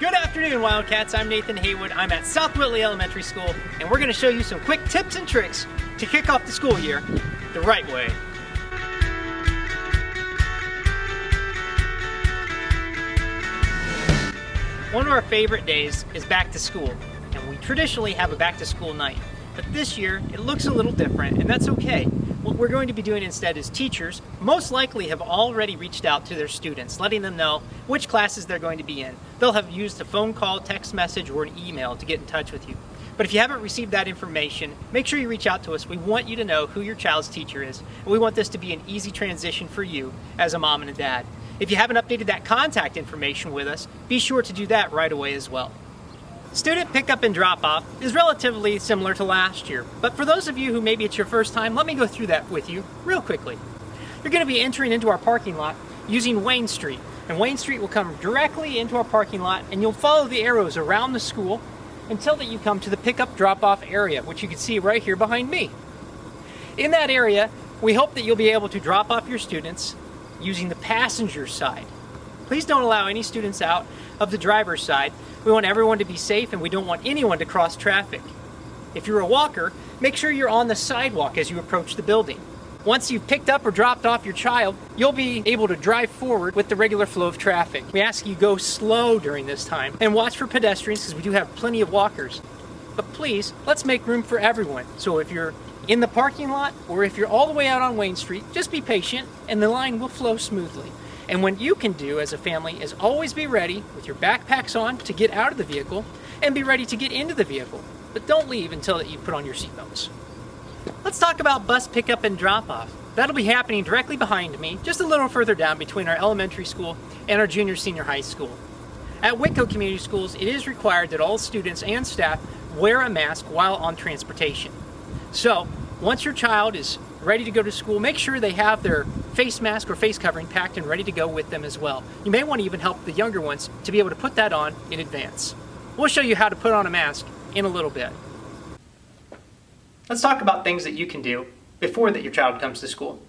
Good afternoon, Wildcats. I'm Nathan Haywood. I'm at South Whitley Elementary School, and we're going to show you some quick tips and tricks to kick off the school year the right way. One of our favorite days is back to school, and we traditionally have a back to school night. But this year, it looks a little different, and that's okay. What we're going to be doing instead is teachers most likely have already reached out to their students, letting them know which classes they're going to be in. They'll have used a phone call, text message, or an email to get in touch with you. But if you haven't received that information, make sure you reach out to us. We want you to know who your child's teacher is, and we want this to be an easy transition for you as a mom and a dad. If you haven't updated that contact information with us, be sure to do that right away as well. Student pickup and drop-off is relatively similar to last year, but for those of you who maybe it's your first time, let me go through that with you real quickly. You're going to be entering into our parking lot using Wayne Street, and Wayne Street will come directly into our parking lot, and you'll follow the arrows around the school until that you come to the pickup drop-off area, which you can see right here behind me. In that area, we hope that you'll be able to drop off your students using the passenger side. Please don't allow any students out of the driver's side. We want everyone to be safe, and we don't want anyone to cross traffic. If you're a walker, make sure you're on the sidewalk as you approach the building. Once you've picked up or dropped off your child, you'll be able to drive forward with the regular flow of traffic. We ask you go slow during this time and watch for pedestrians because we do have plenty of walkers. But please, let's make room for everyone. So if you're in the parking lot or if you're all the way out on Wayne Street, just be patient and the line will flow smoothly. And what you can do as a family is always be ready with your backpacks on to get out of the vehicle and be ready to get into the vehicle. But don't leave until that you put on your seatbelts. Let's talk about bus pickup and drop-off. That'll be happening directly behind me, just a little further down between our elementary school and our junior-senior high school. At Whitco Community Schools, it is required that all students and staff wear a mask while on transportation. So, once your child is ready to go to school, make sure they have their face mask or face covering packed and ready to go with them as well. You may want to even help the younger ones to be able to put that on in advance. We'll show you how to put on a mask in a little bit. Let's talk about things that you can do before that your child comes to school.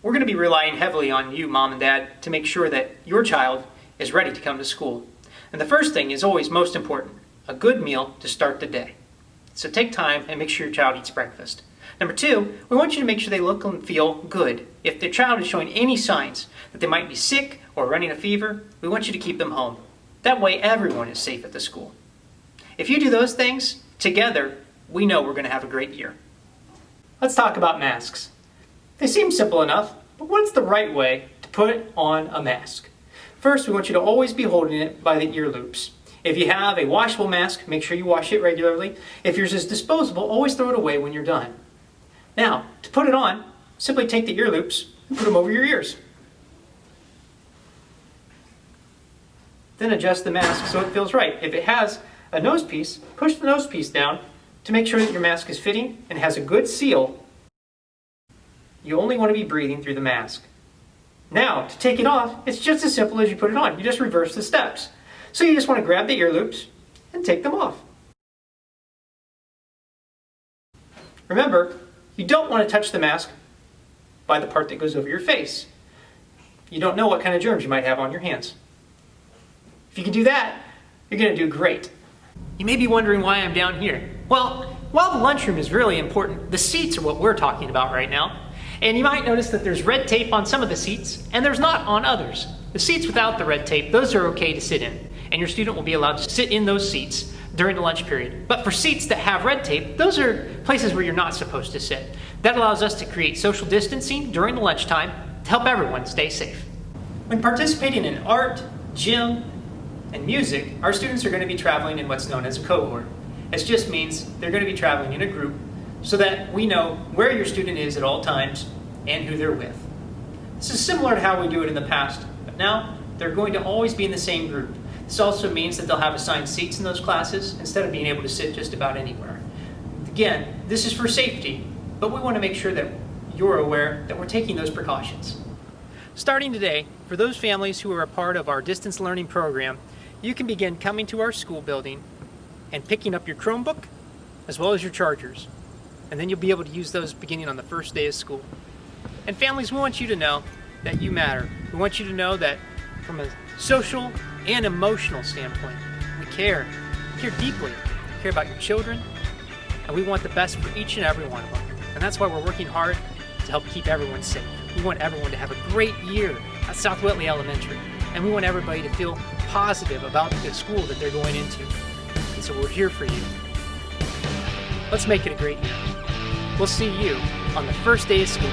We're going to be relying heavily on you, mom and dad, to make sure that your child is ready to come to school. And the first thing is always most important, a good meal to start the day. So take time and make sure your child eats breakfast. Number two, we want you to make sure they look and feel good. If the child is showing any signs that they might be sick or running a fever, we want you to keep them home. That way everyone is safe at the school. If you do those things, together, we know we're going to have a great year. Let's talk about masks. They seem simple enough, but what's the right way to put on a mask? First, we want you to always be holding it by the ear loops. If you have a washable mask, make sure you wash it regularly. If yours is disposable, always throw it away when you're done. Now, to put it on, simply take the ear loops and put them over your ears. Then adjust the mask so it feels right. If it has a nose piece, push the nose piece down to make sure that your mask is fitting and has a good seal. You only want to be breathing through the mask. Now, to take it off, it's just as simple as you put it on. You just reverse the steps. So you just want to grab the ear loops and take them off. Remember, you don't want to touch the mask by the part that goes over your face. You don't know what kind of germs you might have on your hands. If you can do that, you're going to do great. You may be wondering why I'm down here. Well, while the lunchroom is really important, the seats are what we're talking about right now. And you might notice that there's red tape on some of the seats, and there's not on others. The seats without the red tape, those are okay to sit in, and your student will be allowed to sit in those seats during the lunch period. But for seats that have red tape, those are places where you're not supposed to sit. That allows us to create social distancing during the lunchtime to help everyone stay safe. When participating in art, gym, and music, our students are going to be traveling in what's known as a cohort. It just means they're going to be traveling in a group so that we know where your student is at all times and who they're with. This is similar to how we do it in the past, but now they're going to always be in the same group. This also means that they'll have assigned seats in those classes instead of being able to sit just about anywhere. Again, this is for safety, but we want to make sure that you're aware that we're taking those precautions. Starting today, for those families who are a part of our distance learning program, you can begin coming to our school building and picking up your Chromebook as well as your chargers. And then you'll be able to use those beginning on the first day of school. And families, we want you to know that you matter. We want you to know that from a social and emotional standpoint. We care deeply. We care about your children, and we want the best for each and every one of them. And that's why we're working hard to help keep everyone safe. We want everyone to have a great year at South Whitley Elementary, and we want everybody to feel positive about the school that they're going into. And so we're here for you. Let's make it a great year. We'll see you on the first day of school.